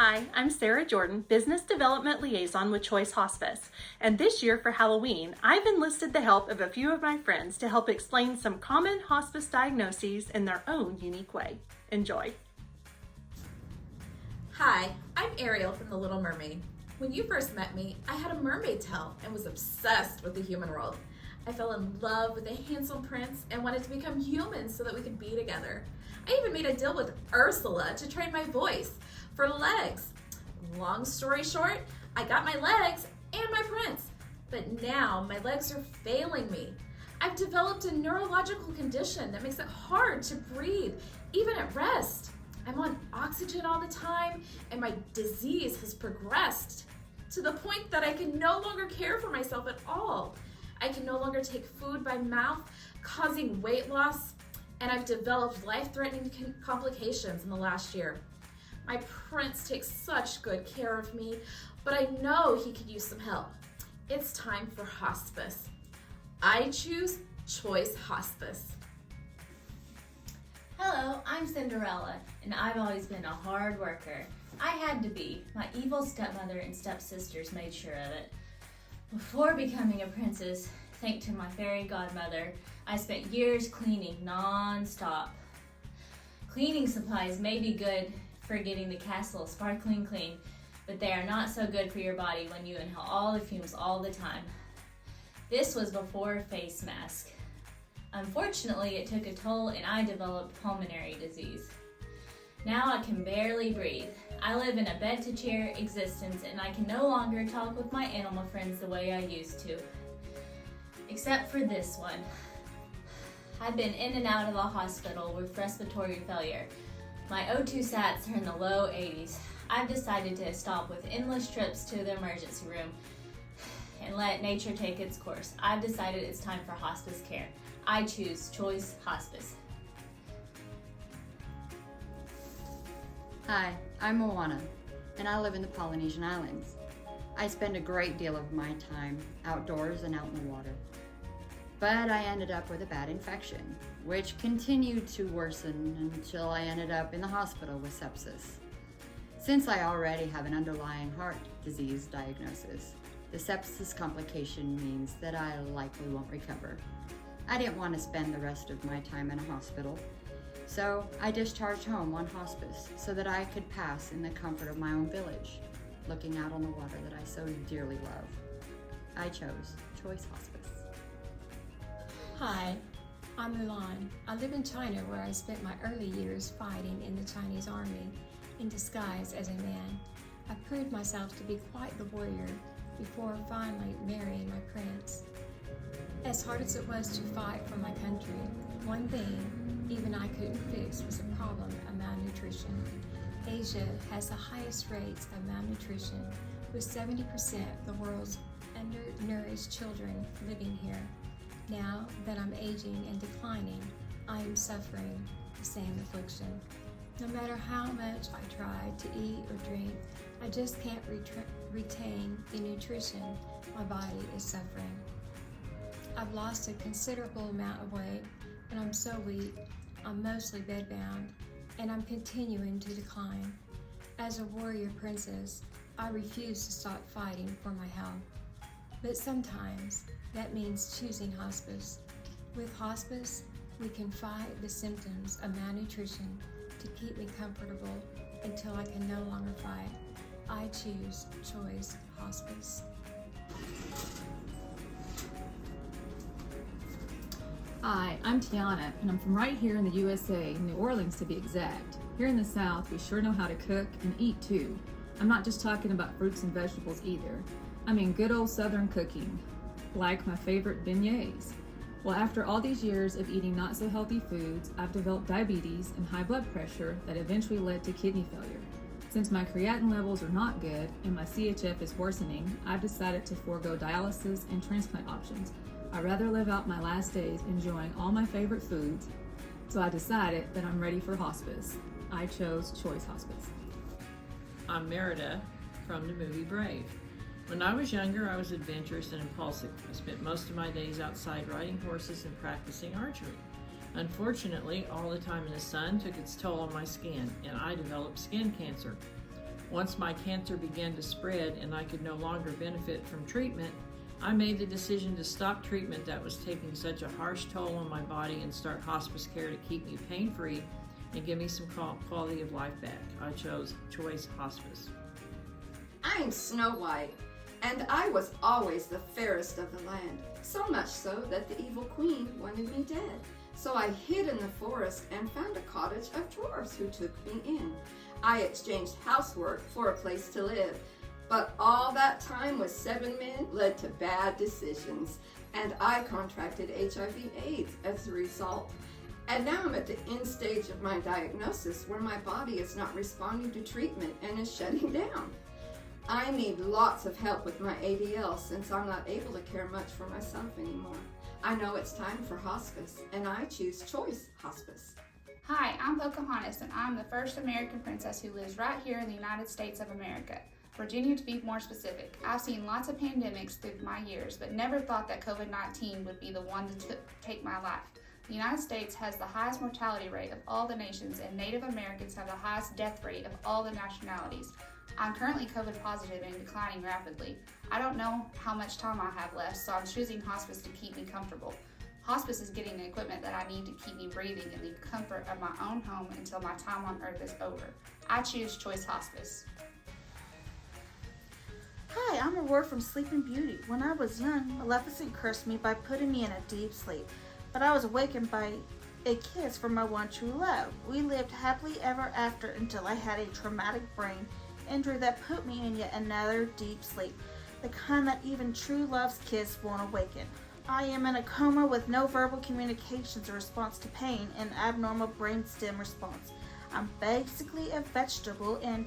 Hi, I'm Sarah Jordan, Business Development Liaison with Choice Hospice. And this year for Halloween, I've enlisted the help of a few of my friends to help explain some common hospice diagnoses in their own unique way. Enjoy. Hi, I'm Ariel from The Little Mermaid. When you first met me, I had a mermaid tail and was obsessed with the human world. I fell in love with a handsome prince and wanted to become human so that we could be together. I even made a deal with Ursula to trade my voice for legs. Long story short, I got my legs and my prince, but now my legs are failing me. I've developed a neurological condition that makes it hard to breathe, even at rest. I'm on oxygen all the time, and my disease has progressed to the point that I can no longer care for myself at all. I can no longer take food by mouth, causing weight loss, and I've developed life-threatening complications in the last year. My prince takes such good care of me, but I know he could use some help. It's time for hospice. I choose Choice Hospice. Hello, I'm Cinderella, and I've always been a hard worker. I had to be. My evil stepmother and stepsisters made sure of it. Before becoming a princess, thanks to my fairy godmother, I spent years cleaning non-stop. Cleaning supplies may be good for getting the castle sparkling clean, but they are not so good for your body when you inhale all the fumes all the time. This was before a face mask. Unfortunately, it took a toll and I developed pulmonary disease. Now I can barely breathe. I live in a bed-to-chair existence and I can no longer talk with my animal friends the way I used to. Except for this one. I've been in and out of the hospital with respiratory failure. My O2 sats are in the low 80s. I've decided to stop with endless trips to the emergency room and let nature take its course. I've decided it's time for hospice care. I choose Choice Hospice. Hi, I'm Moana, and I live in the Polynesian Islands. I spend a great deal of my time outdoors and out in the water. But I ended up with a bad infection, which continued to worsen until I ended up in the hospital with sepsis. Since I already have an underlying heart disease diagnosis, the sepsis complication means that I likely won't recover. I didn't want to spend the rest of my time in a hospital, so I discharged home on hospice so that I could pass in the comfort of my own village, looking out on the water that I so dearly love. I chose Choice Hospice. Hi, I'm Mulan. I live in China where I spent my early years fighting in the Chinese army in disguise as a man. I proved myself to be quite the warrior before finally marrying my prince. As hard as it was to fight for my country, one thing even I couldn't fix was the problem of malnutrition. Asia has the highest rates of malnutrition, with 70% of the world's undernourished children living here. Now that I'm aging and declining, I am suffering the same affliction. No matter how much I try to eat or drink, I just can't retain the nutrition my body is suffering. I've lost a considerable amount of weight, and I'm so weak, I'm mostly bedbound, and I'm continuing to decline. As a warrior princess, I refuse to stop fighting for my health. But sometimes that means choosing hospice. With hospice, we can fight the symptoms of malnutrition to keep me comfortable until I can no longer fight. I choose Choice Hospice. Hi, I'm Tiana, and I'm from right here in the USA, New Orleans to be exact. Here in the South, we sure know how to cook and eat too. I'm not just talking about fruits and vegetables either. I mean good old Southern cooking, like my favorite beignets. Well, after all these years of eating not so healthy foods, I've developed diabetes and high blood pressure that eventually led to kidney failure. Since my creatinine levels are not good and my CHF is worsening, I've decided to forego dialysis and transplant options. I'd rather live out my last days enjoying all my favorite foods, so I decided that I'm ready for hospice. I chose Choice Hospice. I'm Merida from the movie Brave. When I was younger, I was adventurous and impulsive. I spent most of my days outside riding horses and practicing archery. Unfortunately, all the time in the sun took its toll on my skin, and I developed skin cancer. Once my cancer began to spread and I could no longer benefit from treatment, I made the decision to stop treatment that was taking such a harsh toll on my body and start hospice care to keep me pain-free and give me some quality of life back. I chose Choice Hospice. I'm Snow White, and I was always the fairest of the land, so much so that the evil queen wanted me dead. So I hid in the forest and found a cottage of dwarfs who took me in. I exchanged housework for a place to live, but all that time with 7 men led to bad decisions, and I contracted HIV/AIDS as a result. And now I'm at the end stage of my diagnosis where my body is not responding to treatment and is shutting down. I need lots of help with my ADL since I'm not able to care much for myself anymore. I know it's time for hospice, and I choose Choice Hospice. Hi, I'm Pocahontas, and I'm the first American princess who lives right here in the United States of America. Virginia, to be more specific. I've seen lots of pandemics through my years, but never thought that COVID-19 would be the one to take my life. The United States has the highest mortality rate of all the nations, and Native Americans have the highest death rate of all the nationalities. I'm currently COVID positive and declining rapidly. I don't know how much time I have left, so I'm choosing hospice to keep me comfortable. Hospice is getting the equipment that I need to keep me breathing in the comfort of my own home until my time on earth is over. I choose Choice Hospice. Hi, I'm Aurora from Sleeping Beauty. When I was young, Maleficent cursed me by putting me in a deep sleep, but I was awakened by a kiss from my one true love. We lived happily ever after until I had a traumatic brain injury that put me in yet another deep sleep, the kind that even true love's kiss won't awaken. I am in a coma with no verbal communications or response to pain and abnormal brainstem response. I'm basically a vegetable and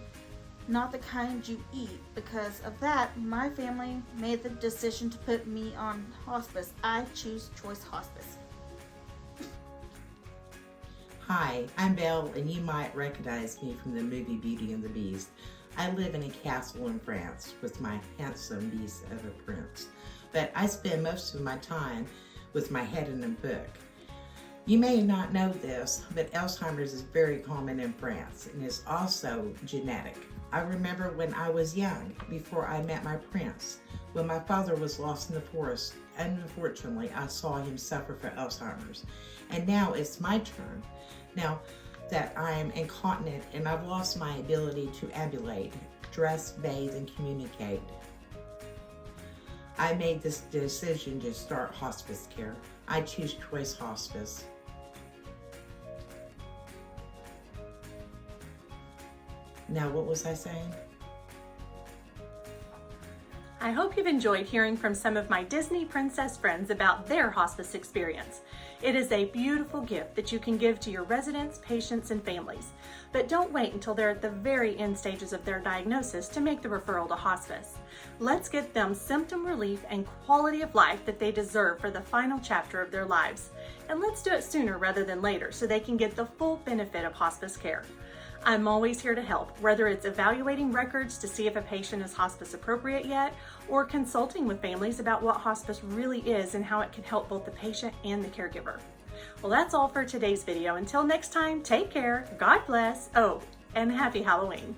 not the kind you eat. Because of that, my family made the decision to put me on hospice. I choose Choice Hospice. Hi, I'm Belle, and you might recognize me from the movie Beauty and the Beast. I live in a castle in France with my handsome beast of a prince, but I spend most of my time with my head in a book. You may not know this, but Alzheimer's is very common in France and is also genetic. I remember when I was young, before I met my prince, when my father was lost in the forest, and unfortunately I saw him suffer from Alzheimer's. And now it's my turn. Now that I am incontinent and I've lost my ability to ambulate, dress, bathe, and communicate, I made this decision to start hospice care. I choose Choice Hospice. Now, what was I saying? I hope you've enjoyed hearing from some of my Disney princess friends about their hospice experience. It is a beautiful gift that you can give to your residents, patients, and families. But don't wait until they're at the very end stages of their diagnosis to make the referral to hospice. Let's get them symptom relief and quality of life that they deserve for the final chapter of their lives. And let's do it sooner rather than later so they can get the full benefit of hospice care. I'm always here to help, whether it's evaluating records to see if a patient is hospice appropriate yet, or consulting with families about what hospice really is and how it can help both the patient and the caregiver. Well, that's all for today's video. Until next time, take care, God bless, oh, and happy Halloween.